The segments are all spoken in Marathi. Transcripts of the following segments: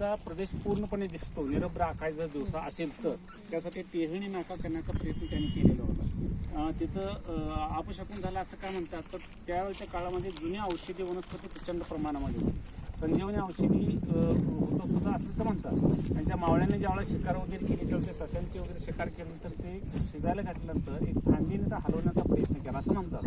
खालचा प्रदेश पूर्णपणे दिसतो, निरभ्र आकाश जर दिवसा असेल तर त्यासाठी टेहळणी नाका करण्याचा प्रयत्न त्यांनी केलेला होता. तिथं अपशकून झालं असं काय म्हणतात, तर त्यावेळच्या काळामध्ये जुन्या औषधी वनस्पती प्रचंड प्रमाणामध्ये होती. संजीवनी औषधी होतं सुद्धा असं तर म्हणतात. त्यांच्या मावळ्याने ज्यावेळेला शिकार वगैरे केली किंवा ते सस्यांची वगैरे शिकार केल्यानंतर ते शिजायला घातल्यानंतर एक फांदीने तर हलवण्याचा प्रयत्न केला असं म्हणतात.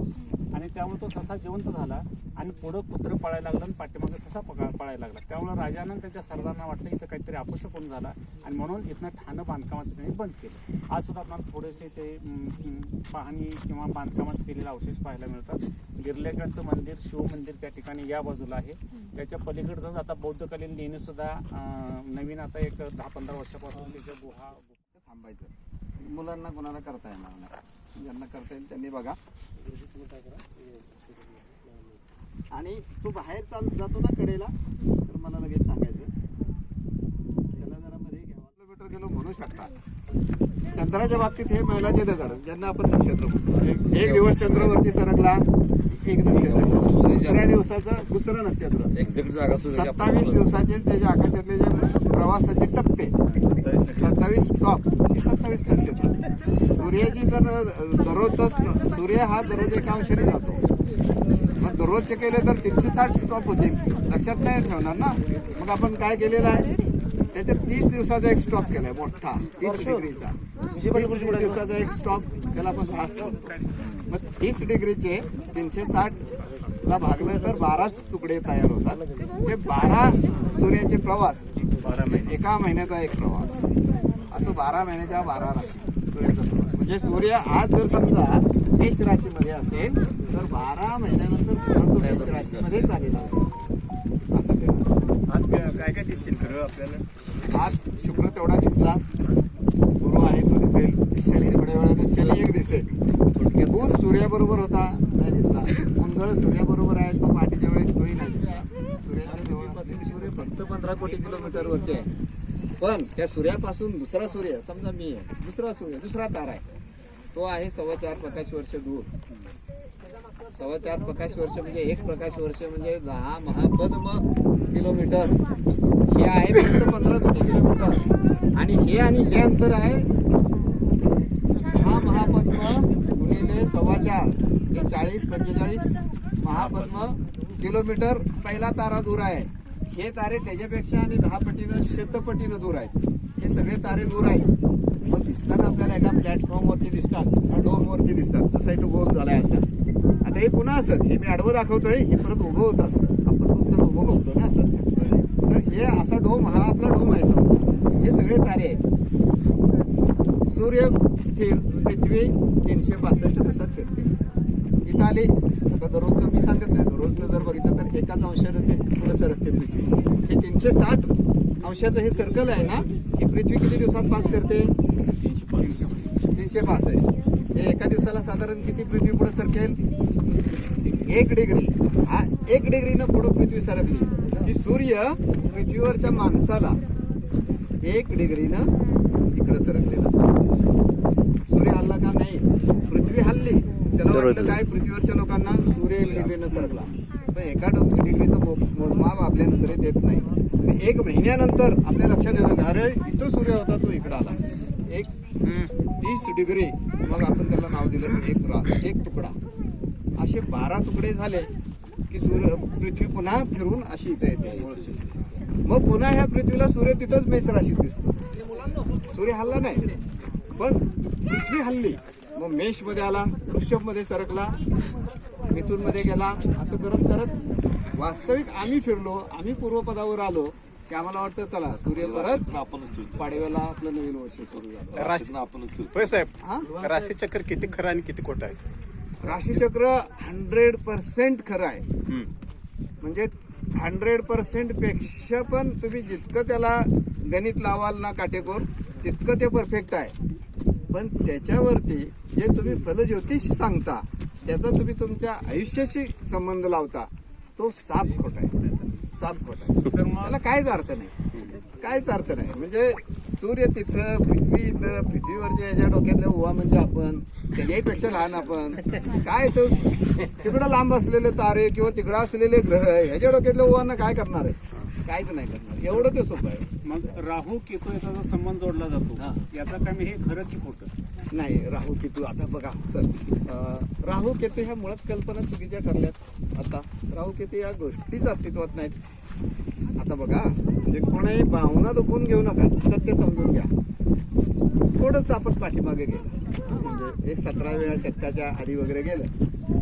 आणि त्यामुळे तो ससा जिवंत झाला आणि पुढं कुत्रं पळायला लागलं आणि पाठीमागे ससा पळायला लागला. त्यामुळे राजानं त्यांच्या सरदारांना वाटलं इथं काहीतरी अपशकून झाला आणि म्हणून इथनं ठाणं बांधकामाचं त्यांनी बंद केलं. आज सुद्धा आपल्याला थोडेसे ते पाहणी किंवा बांधकामाचं केलेलं अवशेष पाहायला मिळतात. गिरलेकरांचं मंदिर, शिव मंदिर त्या ठिकाणी या बाजूला आहे. त्याच्या पलीकडचं आता बौद्धकालीन लेणी सुद्धा नवीन आता एक 10-15 वर्षापासून त्याच्या गुहा थांबायचं. मुलांना कोणाला करता येणार नाही, ज्यांना करता येईल त्यांनी बघा. आणि तो बाहेर जातो ना कडेला, तर मला लगेच सांगायचं. त्याला जरा मध्ये घ्यावा. किलोमीटर गेलो म्हणू शकता. चंद्राच्या बाबतीत हे मैलाचे दगड ज्यांना आपण नक्षत्र म्हणतो. एक दिवस चंद्रावरती सरकला, एक नक्षत्र. दुसऱ्या दिवसाचं दुसरं नक्षत्र. एक्झॅक्ट जागा 27 दिवसाचे त्याच्या आकाशातले जे प्रवासाचे टप्पे, 27 स्टॉप, 27 नक्षत्र. सूर्याची जर दररोजचा सूर्य हा दररोज एका अंशाने जातो. मग दररोजचे केले तर 360 स्टॉप होतील. लक्षात नाही ठेवणार ना. मग आपण काय केलेलं आहे, त्याच्यात 30 दिवसाचा एक स्टॉप केलाय मोठा, 30 डिग्रीचा. 30 दिवसाचा एक स्टॉप, त्याला आपण फास्ट म्हणतो. मग 30 डिग्रीचे 360 ला भागलं तर 12 तुकडे तयार होतात. ते 12 सूर्याचे प्रवास, एका महिन्याचा एक प्रवास, असं 12 महिन्याच्या 12 राशी सूर्याचा प्रवास. म्हणजे सूर्य आज जर समजा मेष राशीमध्ये असेल तर 12 महिन्यानंतर मेष राशीमध्ये चालेल असं ते. आज काय काय दिसतील खरं आपल्याला? आज शुक्र तेवढा दिसला, गुरु आहे तो दिसेल, शनी थोड्या वेळात शनी एक दिसेल. बुध सूर्याबरोबर होता, नाही दिसला. मंगळ सूर्याबरोबर आहे, तो पहाटेच्या वेळेस तोही नाही दिसला. सूर्याच्या जवळपासून सूर्य फक्त 15 कोटी किलोमीटर वरती आहे. पण त्या सूर्यापासून दुसरा सूर्य, समजा मी आहे, दुसरा सूर्य, दुसरा तारा आहे, तो आहे 4.25 प्रकाश वर्ष दूर. 4.25 प्रकाश वर्ष म्हणजे 1 प्रकाश वर्ष म्हणजे 10 महापद्म किलोमीटर. हे आहे फक्त 15 कोटी किलोमीटर. आणि हे अंतर आहे 10 महापद्म गुणिले 4.25, हे 40-45 महापद्म किलोमीटर पहिला तारा दूर आहे. हे तारे त्याच्यापेक्षा आणि 10 पटीनं, शतपटीनं दूर आहेत. हे सगळे तारे दूर आहेत. मग दिसताना आपल्याला एका प्लॅटफॉर्मवरती दिसतात, डोमवरती दिसतात. तसा इथं गोल झालाय असं. आता हे पुन्हा असंच, हे मी आडवं दाखवतोय, हे परत उभं होत असतं. आपण फक्त उभं बघतो ना असं. तर हे असा डोम, हा आपला डोम आहे समजा. हे सगळे तारे आहेत. सूर्य स्थिर, पृथ्वी 365 दिवसात फिरते. इथं आली आता दररोजचं मी सांगत नाही, दररोजचं जर बघितलं तर एकाच अंशानं ते पुढे सरकते पृथ्वी. हे 360 अंशाचं हे सर्कल आहे ना, ही पृथ्वी किती दिवसात पास करते? 305 आहे. हे एका दिवसाला साधारण किती पृथ्वी पुढे सरकेल? 1 डिग्री. हा 1 डिग्रीनं पुढे पृथ्वी सरकली की सूर्य पृथ्वीवरच्या माणसाला 1 डिग्रीनं इकडे सरकलेला असतो. सूर्य हल्ला का नाही, पृथ्वी हल्ली. त्याला वाटलं काय, पृथ्वीवरच्या लोकांना सूर्य 1 डिग्रीनं सरकला. पण एका डिग्रीचं मोजमाप आपल्या नजरेत येत नाही. 1 महिन्यानंतर आपल्या लक्षात येतं, अरे इथं सूर्य होता, तो इकडं आला. 30 डिग्री. मग आपण त्याला नाव दिलं 1 रास, 1 तुकडा. असे 12 तुकडे झाले की पृथ्वी पुन्हा फिरून अशी इथे येते. मग पुन्हा ह्या पृथ्वीला सूर्य तिथंच मेष राशीत दिसतो. सूर्य हल्ला नाही, पण पृथ्वी हल्ली. मग मेष मध्ये आला, वृषभ मध्ये सरकला, मिथुन मध्ये गेला. असं करत करत वास्तविक आम्ही फिरलो, आम्ही पूर्वपदावर आलो की आम्हाला वाटतं चला सूर्य परत पाडव्याला आपलं नवीन वर्ष सुरू झालं. होय साहेब, राशीचक्र किती खरं आणि किती खोटं आहे? राशीचक्र 100% खरं आहे. म्हणजे 100% पेक्षा पण तुम्ही जितकं त्याला गणित लावाल ना काटेकोर, तितकं ते परफेक्ट आहे. पण त्याच्यावरती जे तुम्ही फलज्योतिष सांगता, त्याचा तुम्ही तुमच्या आयुष्याशी संबंध लावता, तो साप खोटा आहे. साप खोटा आहे. त्याला काहीच अर्थ नाही, काहीच अर्थ नाही. म्हणजे सूर्य तिथं, पृथ्वी इथं, पृथ्वीवरच्या याच्या डोक्यातल्या उवा म्हणजे आपण, त्याच्यापेक्षा लहान आपण. काय तो तिकडं लांब असलेले तारे किंवा तिकडं असलेले ग्रह, ह्याच्या डोक्यातल्या उवांना काय करणार आहे? काहीच नाही करणार. एवढं ते सोपं आहे. मग राहू केतू याचा जो संबंध जोडला जातो याचा काय हे खरं की खोटं? नाही, राहू केतू आता बघा सर, राहू केतू ह्या मुळात कल्पना चुकीच्या ठरल्यात. आता राहू केतू या गोष्टीच अस्तित्वात नाहीत. आता बघा, म्हणजे कोणाही भावना दुखवून घेऊ नका, सत्य समजून घ्या. थोडंच आपण पाठीमागे गेलं, म्हणजे एक 17व्या शतकाच्या आधी वगैरे गेलं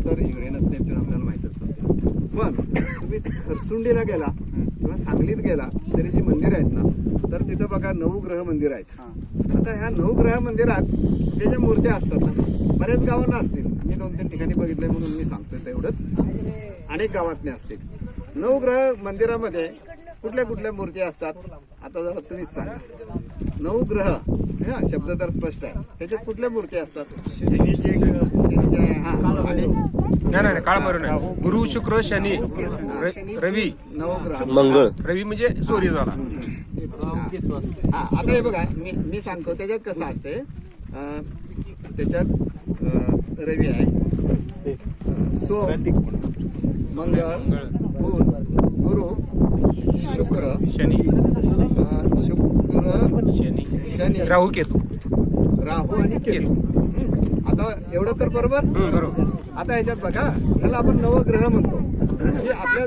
तर युरेनस नेपच्यून आपल्याला माहीतच नव्हते. पण तुम्ही खरसुंडीला गेला किंवा सांगलीत गेला तरी जी मंदिरं आहेत ना, तर तिथं बघा 9 ग्रह मंदिर आहेत. आता ह्या 9 ग्रह मंदिरात त्याच्या मूर्त्या असतात ना, बऱ्याच गावांना असतील. मी 2-3 ठिकाणी बघितलंय म्हणून मी सांगतोय तेवढंच. अनेक गावातले असतील. 9 ग्रह मंदिरामध्ये कुठल्या कुठल्या मूर्ती असतात आता जरा तुम्हीच सांगा. 9 ग्रह, हा शब्द तर स्पष्ट आहे. त्याच्यात कुठल्या मूर्ती असतात? शनीची नाही काळ मारून आहे. गुरु शुक्र शनी रवी 9 ग्रह मंगळ रवी म्हणजे सूर्य झाला. हा आता हे बघा, मी सांगतो त्याच्यात कसं असते. त्याच्यात रवी आहे, सोम, मंगळ, बुध, गुरु, शुक्र, शनी शनी, राहू केतू. राहू आणि केतू. आता एवढं तर बरोबर. बरोबर. आता ह्याच्यात बघा, ह्याला आपण नवग्रह म्हणतो. म्हणजे आपल्या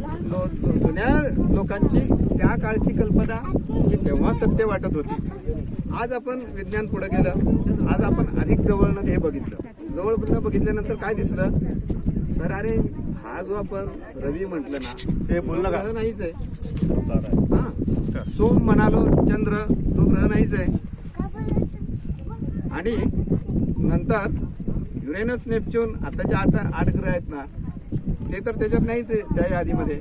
जुन्या लोकांची त्या काळची कल्पना जी तेव्हा सत्य वाटत होती. आज आपण विज्ञान पुढे गेलं, आज आपण अधिक जवळनं हे बघितलं. जवळ बघितल्यानंतर काय दिसलं, तर अरे हा जो आपण रवी म्हटलं ना, ते ग्रह नाहीच आहे. हा, सोम म्हणालो, चंद्र तो ग्रह नाहीच आहे. आणि नंतर युरेनस नेपच्यून आता जे 8 ग्रह आहेत ना, ते तर त्याच्यात नाहीच आहे. त्या यादीमध्ये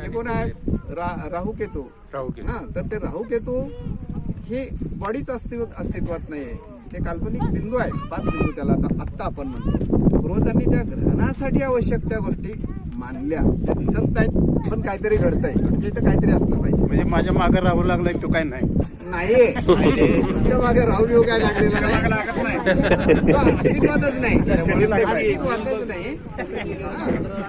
हे कोण आहेत? राहू केतू. हा, तर ते राहू केतू हे बॉडीच अस्तित्वात नाहीये. ते काल्पनिक बिंदू आहेत, 5 बिंदू त्याला आत्ता आपण म्हणतो. पूर्वजांनी त्या ग्रहणासाठी आवश्यक त्या गोष्टी मानल्या. त्या दिसत नाहीत, पण काहीतरी घडतंय. म्हणजे इथं काहीतरी असलं पाहिजे. म्हणजे माझ्या मागे राहू लागलाय तो काय नाही. तुमच्या मागे राहू येऊ काय लागलेला नाही. अस्तित्वातच नाही. अस्तित्वातच नाही.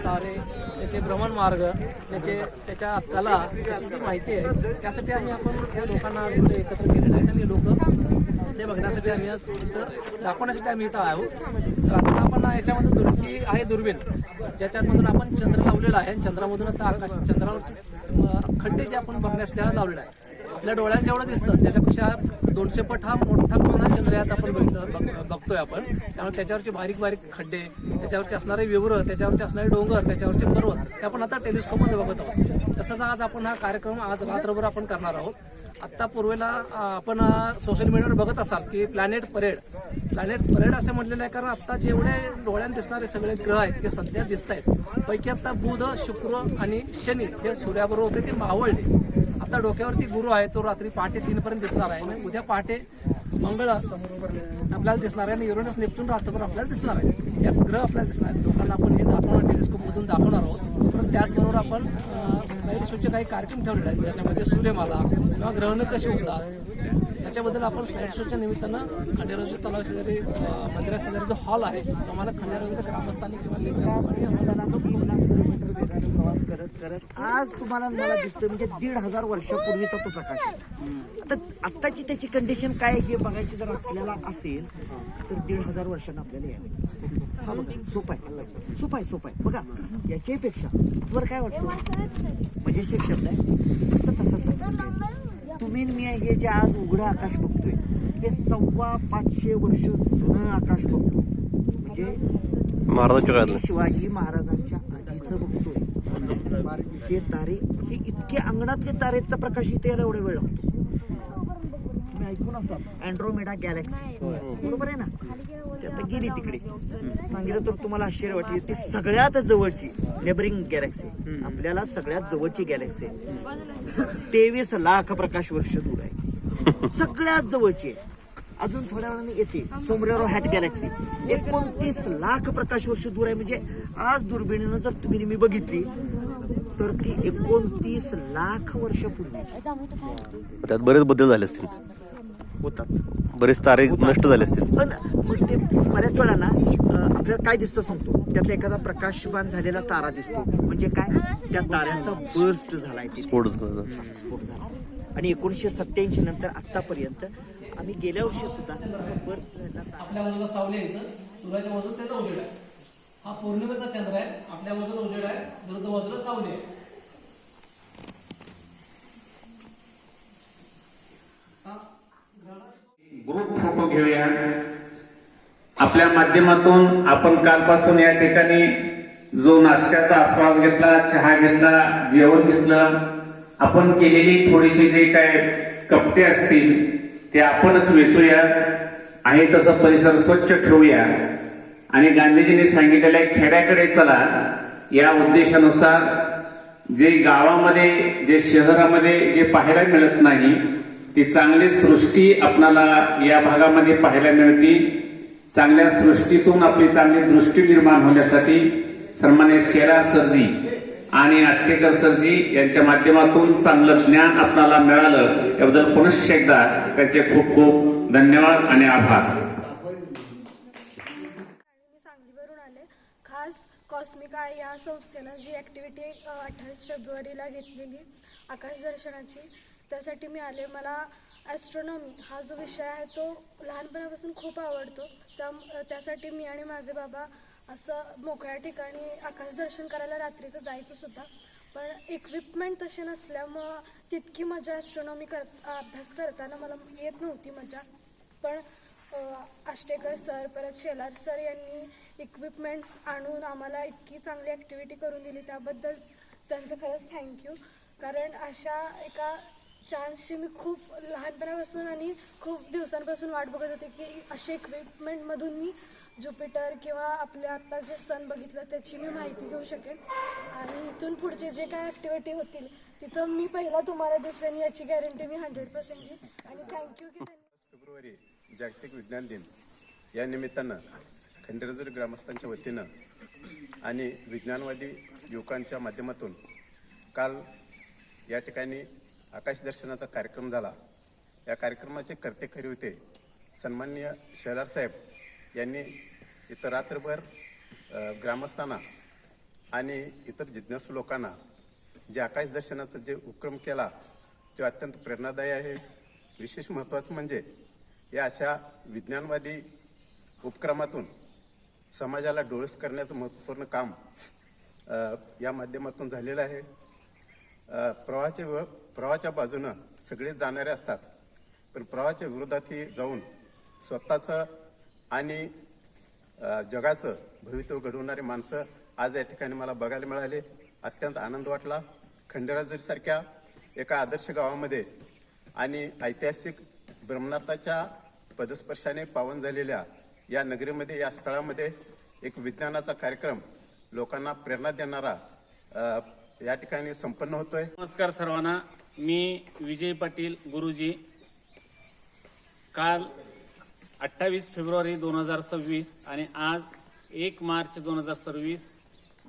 तारे, त्याचे भ्रमण मार्ग, त्याच्या कला, त्याची जी माहिती आहे, त्यासाठी आपण या लोकांना आज इथे एकत्र केलेलं आहे. आणि लोक ते बघण्यासाठी आम्ही आज इथं दाखवण्यासाठी आम्ही इथं आहोत. तर आता आपण याच्यामध्ये आहे दुर्बीण, ज्याच्यामधून आपण चंद्र लावलेला आहे. चंद्रामधून आता आकाश, चंद्रावरती खड्डे जे आपण बघण्यासाठी लावलेला आहे. आपल्या डोळ्यात जेवढं दिसतं त्याच्यापेक्षा 200 पट हा मोठा करून हा चंद्रयात आपण बघतोय आपण. त्यामुळे त्याच्यावरचे बारीक बारीक खड्डे, त्याच्यावरचे असणारे विवरं, त्याच्यावरचे असणारे डोंगर, त्याच्यावरचे पर्वत हे आपण आता टेलिस्कोपमध्ये बघत आहोत. तसंच आज आपण हा कार्यक्रम आज रात्रभर आपण करणार आहोत. आत्ता पूर्वेला आपण सोशल मीडियावर बघत असाल की प्लॅनेट परेड असं म्हटलेलं आहे. कारण आत्ता जेवढे डोळ्यात दिसणारे सगळे ग्रह आहेत ते सध्या दिसत आहेत. पैकी आत्ता बुध, शुक्र आणि शनी हे सूर्याबरोबर होते, ते मावळले. आता डोक्यावरती गुरु आहे, तो रात्री पहाटे 3 पर्यंत दिसणार आहे. आणि उद्या पहाटे मंगळ आपल्याला दिसणार आहे आणि युरेनस नेपच्यून रात्रभर आपल्याला दिसणार आहे. या ग्रह आपल्याला दिसणार आहेत. लोकांना आपण हे दाखवणार, टेलिस्कोपमधून दाखवणार आहोत. पण त्याचबरोबर आपण स्लाईड शोचे काही कार्यक्रम ठेवलेले आहेत, ज्याच्यामध्ये सूर्यमाला किंवा ग्रहणं कशी होतात त्याच्याबद्दल आपण स्लाईड शोच्या निमित्तानं खंडेरावच्या तलाव शेजारी मंदिरा शेजारी जो हॉल आहे तो आम्हाला खंडेरावच्या ग्रामस्थांनी किंवा प्रवास करत आज तुम्हाला मला दिसतोय म्हणजे 1,500 वर्षापूर्वीचा तो प्रकाश आहे. आता आत्ताची त्याची कंडिशन काय आहे हे बघायची जर आपल्याला असेल तर 1,500 वर्षांना आपल्याला यावं. हा बघा, सोपा आहे बघा. याच्यापेक्षा वर काय वाटतं मजेशीर शब्द आहे, फक्त तसा समजून तुम्ही मी हे जे आज उघडं आकाश बघतोय हे 550 वर्ष जुनं आकाश बघतो. म्हणजे महाराजांच्या काळातलं, शिवाजी महाराजांच्या आधीचं बघतोय. हे तारे हे इतके अंगणातले तारेचा प्रकाश इथे यायला एवढा वेळ लागतो. तुम्ही ऐकून असाल अँड्रोमेडा गॅलेक्सी, बरोबर आहे ना? ते आता गेली तिकडे. सांगितलं तर तुम्हाला आश्चर्य वाटेल, ती सगळ्यात जवळची नेबरिंग गॅलेक्सी, आपल्याला सगळ्यात जवळची गॅलेक्सी 23 लाख प्रकाश वर्ष दूर आहे. सगळ्यात जवळची आहे. अजून थोड्या वेळाने येते सोमरेरो हॅट गॅलेक्सी, 29 लाख प्रकाश वर्ष दूर आहे. म्हणजे आज दुर्बिणीनं जर तुम्ही मी बघितली तर ती 29 लाख वर्षापूर्वी. त्यात बरेच बदल झाले असतील, होतात बरेच तारे नष्ट झाले असतील. पण मग ते बऱ्याच वेळा ना आपल्याला काय दिसतं सांगतो, त्यातला एखादा प्रकाशमान झालेला तारा दिसतो. म्हणजे काय, त्या ताऱ्याचा बर्स्ट झालाय, स्फोट झाला. स्फोट झाला. आणि 1987 नंतर आत्तापर्यंत आम्ही गेल्या वर्षी सुद्धा असं बर्स्ट झाला. आपल्या बाजूला सावली आहे, इथं सूर्याच्या बाजूला त्याचा उजेड आहे. हा पौर्णिमेचा चंद्र आहे, आपल्या बाजूला उजेड आहे, विरुद्ध बाजूला सावली आहे. ग्रुप फोटो घेऊया. आपल्या माध्यमातून आपण कालपासून या ठिकाणी जो नाश्त्याचा आस्वाद घेतला, चहा घेतला, जेवण घेतलं, आपण केलेली थोडीशी जे काय कपटे असतील ते आपणच वेचूया. आहे तसं परिसर स्वच्छ ठेवूया आणि गांधीजींनी सांगितलेल्या खेड्याकडे चला या उद्देशानुसार जे गावामध्ये, जे शहरामध्ये जे पाहायला मिळत नाही ती चांगली सृष्टी आपणाला या भागामध्ये पाहायला मिळते. चांगल्या सृष्टीतून आपली चांगली दृष्टी निर्माण होण्यासाठी सन्माननीय शेलार सरजी आणि आष्टेकर सरजी यांच्या माध्यमातून चांगलं ज्ञान आपल्याला मिळालं त्याबद्दल पुनश्च एकदा त्यांचे खूप खूप धन्यवाद आणि आभार. मी सांगलीवरून आले. खास कॉस्मिका या संस्थेनं जी ॲक्टिव्हिटी 28 फेब्रुवारीला घेतलेली आकाश दर्शनाची, त्यासाठी मी आले. मला ॲस्ट्रॉनॉमी हा जो विषय आहे तो लहानपणापासून खूप आवडतो. त्यासाठी मी आणि माझे बाबा असं मोकळ्या ठिकाणी आकाश दर्शन करायला रात्रीचं जायचं सुद्धा. पण इक्विपमेंट तसे नसल्यामुळं तितकी मजा ॲस्ट्रॉनॉमी अभ्यास करताना मला येत नव्हती मजा. पण आष्टेकर सर परत शेलार सर यांनी इक्विपमेंट्स आणून आम्हाला इतकी चांगली ॲक्टिव्हिटी करून दिली, त्याबद्दल त्यांचं खरंच थँक्यू. कारण अशा एका चान्सची मी खूप लहानपणापासून आणि खूप दिवसांपासून वाट बघत होते की अशा इक्विपमेंटमधून मी ज्युपिटर किंवा आपल्या आत्ता जे सन बघितलं त्याची मी माहिती घेऊ शकेन. आणि इथून पुढचे जे काय ॲक्टिव्हिटी होतील तिथं मी पहिला तुम्हाला दिसेन याची गॅरंटी मी 100% घेईन. आणि थँक्यू की त्यांनी फेब्रुवारी जागतिक विज्ञान दिन या निमित्तानं खंडेराजुरी ग्रामस्थांच्या वतीनं आणि विज्ञानवादी युवकांच्या माध्यमातून काल या ठिकाणी आकाश दर्शनाचा कार्यक्रम झाला. या कार्यक्रमाचे कर्ते खरे होते सन्माननीय शेलार साहेब यांनी इथं रात्रभर ग्रामस्थांना आणि इतर जिज्ञासू लोकांना जे आकाश दर्शनाचा जे उपक्रम केला तो अत्यंत प्रेरणादायी आहे. विशेष महत्त्वाचं म्हणजे या अशा विज्ञानवादी उपक्रमातून समाजाला डोळस करण्याचं महत्त्वपूर्ण काम या माध्यमातून झालेलं आहे. प्रवाहाच्या बाजूनं सगळे जाणारे असतात, पण प्रवाहाच्या विरोधातही जाऊन स्वतःचं आणि जगाचं भवितव्य घडवणारी माणसं आज या ठिकाणी मला बघायला मिळाले. अत्यंत आनंद वाटला. खंडेराजुरीसारख्या एका आदर्श गावामध्ये आणि ऐतिहासिक ब्रह्मनाथाच्या पदस्पर्शाने पावन झालेल्या या नगरीमध्ये, या स्थळामध्ये एक विज्ञानाचा कार्यक्रम लोकांना प्रेरणा देणारा या ठिकाणी संपन्न होतोय. नमस्कार सर्वांना. मी विजय पाटील गुरुजी. काल 28 फेब्रुवारी 2026 आणि आज 1 मार्च 2026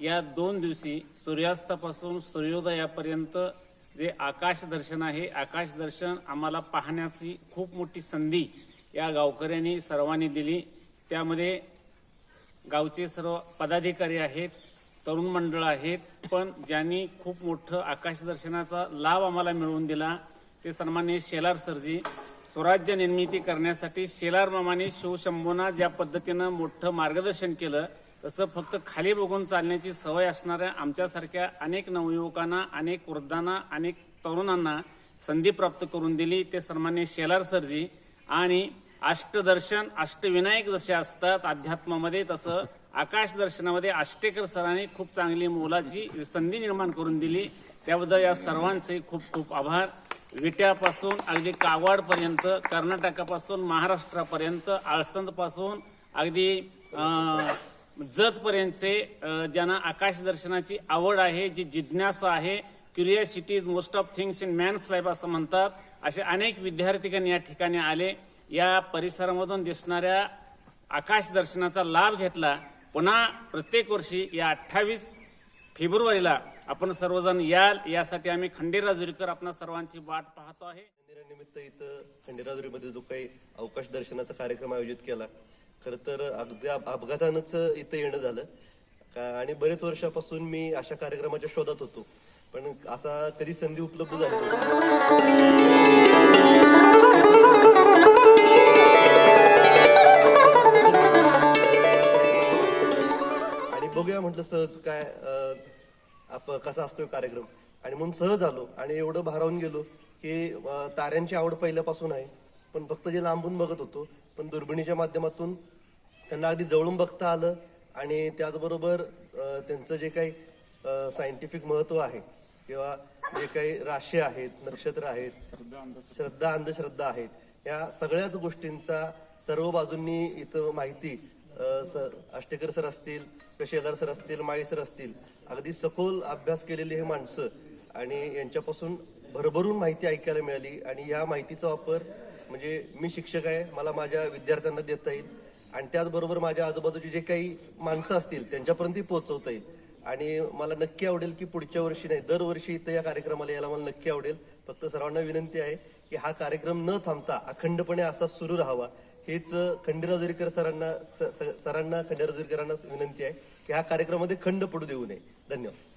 या 2 दिवशी सूर्यास्तापासून सूर्योदयापर्यंत जे आकाश दर्शन आहे, आकाश दर्शन आम्हाला पाहण्याची खूप मोठी संधी या गावकऱ्यांनी सर्वांनी दिली. त्यामध्ये गावचे सर्व पदाधिकारी आहेत, तरुण मंडळ आहेत, पण ज्यांनी खूप मोठं आकाश दर्शनाचा लाभ आम्हाला मिळवून दिला ते सन्माननीय शेलार सरजी. स्वराज्य निर्मिती करण्यासाठी शेलार मामाने शिवशंभोना ज्या पद्धतीनं मोठं मार्गदर्शन केलं तसं फक्त खाली बघून चालण्याची सवय असणाऱ्या आमच्यासारख्या अनेक नवयुवकांना, अनेक वृद्धांना, अनेक तरुणांना संधी प्राप्त करून दिली ते सन्माननीय शेलार सरजी. आणि अष्टदर्शन, अष्टविनायक जसे असतात अध्यात्मामध्ये, तसं आकाश दर्शनामध्ये आष्टेकर सरांनी खूप चांगली मोलाची संधी निर्माण करून दिली. त्याबद्दल या सर्वांचे खूप खूप आभार. विट्यापासून अगदी कागवाडपर्यंत, कर्नाटकापासून महाराष्ट्रापर्यंत, आळसंदपासून अगदी जतपर्यंतचे ज्यांना आकाश दर्शनाची आवड आहे, जी जिज्ञासा आहे, curiosity is most of things in man's life असं म्हणतात, असे अनेक विद्यार्थीगण या ठिकाणी आले. या परिसरामधून दिसणाऱ्या आकाश दर्शनाचा लाभ घेतला. पुन्हा प्रत्येक वर्षी या 28 फेब्रुवारीला आपण सर्वजण याल यासाठी आम्ही खंडेराजुरीकर आपणा सर्वांची वाट पाहतो आहे. निमित्त इथं खंडेराजुरीमध्ये जो काही अवकाश दर्शनाचा कार्यक्रम आयोजित केला, खरं तर अगदी अपघातानंच इथं येणं झालं आणि बरेच वर्षापासून मी अशा कार्यक्रमाच्या शोधात होतो. पण असा कधी संधी उपलब्ध झाली नव्हती. आणि बघूया म्हटलं सहज काय आपण कसा असतोय कार्यक्रम, आणि म्हणून सहज आलो आणि एवढं भारावून गेलो की ताऱ्यांची आवड पहिल्यापासून आहे, पण फक्त जे लांबून बघत होतो, पण दुर्बिणीच्या माध्यमातून त्यांना अगदी जवळून बघता आलं. आणि त्याचबरोबर त्यांचं जे काही सायंटिफिक महत्व आहे किंवा जे काही राशी आहेत, नक्षत्र आहेत, श्रद्धा अंधश्रद्धा आहेत, या सगळ्याच गोष्टींचा सर्व बाजूंनी इथं माहिती आष्टेकर सर असतील, शेलार सर असतील, माळी सर असतील, अगदी सखोल अभ्यास केलेली हे माणसं, आणि यांच्यापासून भरभरून माहिती ऐकायला मिळाली. आणि या माहितीचा वापर म्हणजे मी शिक्षक आहे, मला माझ्या विद्यार्थ्यांना देता येईल, आणि त्याचबरोबर माझ्या आजूबाजूची जे काही माणसं असतील त्यांच्यापर्यंतही पोहोचवता येईल. आणि मला नक्की आवडेल की पुढच्या वर्षी नाही, दरवर्षी इथं या कार्यक्रमाला यायला मला नक्की आवडेल. फक्त सर्वांना विनंती आहे की हा कार्यक्रम न थांबता अखंडपणे असा सुरू राहावा, हेच खंडेराव जोरीकर सरांना खंडेराव जोरीकरांना विनंती आहे की ह्या कार्यक्रमामध्ये खंड पडू देऊ नये. धन्यवाद.